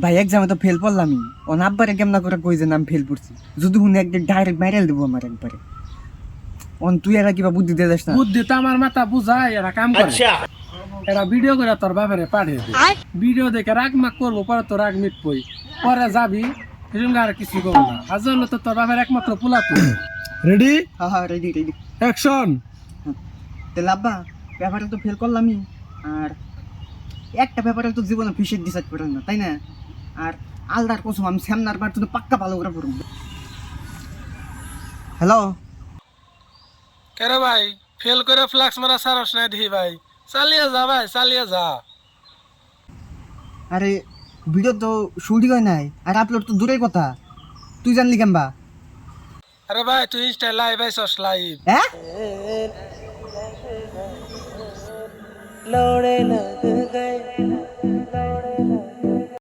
ভাই এক্সামে তো ফেল পড়লামই। ও আব্বারে কেমনা করে কই যে আমি ফেল পড়ছি, যদি শুনে একদিন ডাইরেক্ট মাইরাল দেবো আমার একবারে। তুই এরা কিবা বুদ্ধি দিয়ে যাস না। বুদ্ধি তো আমার মাথা বুঝায়, এরা কাম করে। এরা ভিডিও করে তোর বাপেরে পাঠিয়ে দে, ভিডিও দেখে রাগ মাগ করবো, পরে তোর রাগ মিটবই, পরে যাবি এরকম আর কিছু করবো না। আজ হলো তো তোর বাপের একমাত্র পোলা তুই। রেডি, হ্যাঁ হ্যাঁ, রেডি রেডি। অ্যাকশন। তাহলে আব্বা, পেপারে তো ফেল করলামই, আর একটা পেপারে তো জীবনে ফিসের ডিসাইড করেন না, তাই না? আর আলদার কসম আমি সামনার বার তো পাক্কা ভালো করে পড়ব। হ্যালো, কেরে ভাই, ফেল করে ফ্লাক্স মারা সারস না দি ভাই, চালিয়ে যা ভাই, চালিয়ে যা। আরে ভিডিও তো শুটই হয় নাই, আর আপলোড তো দূরের কথা, তুই জানলি কেমবা? আরে ভাই তুই ইনস্টায় লাইভ আইছস, লাইভ। হ্যাঁ, लोड़े लग गए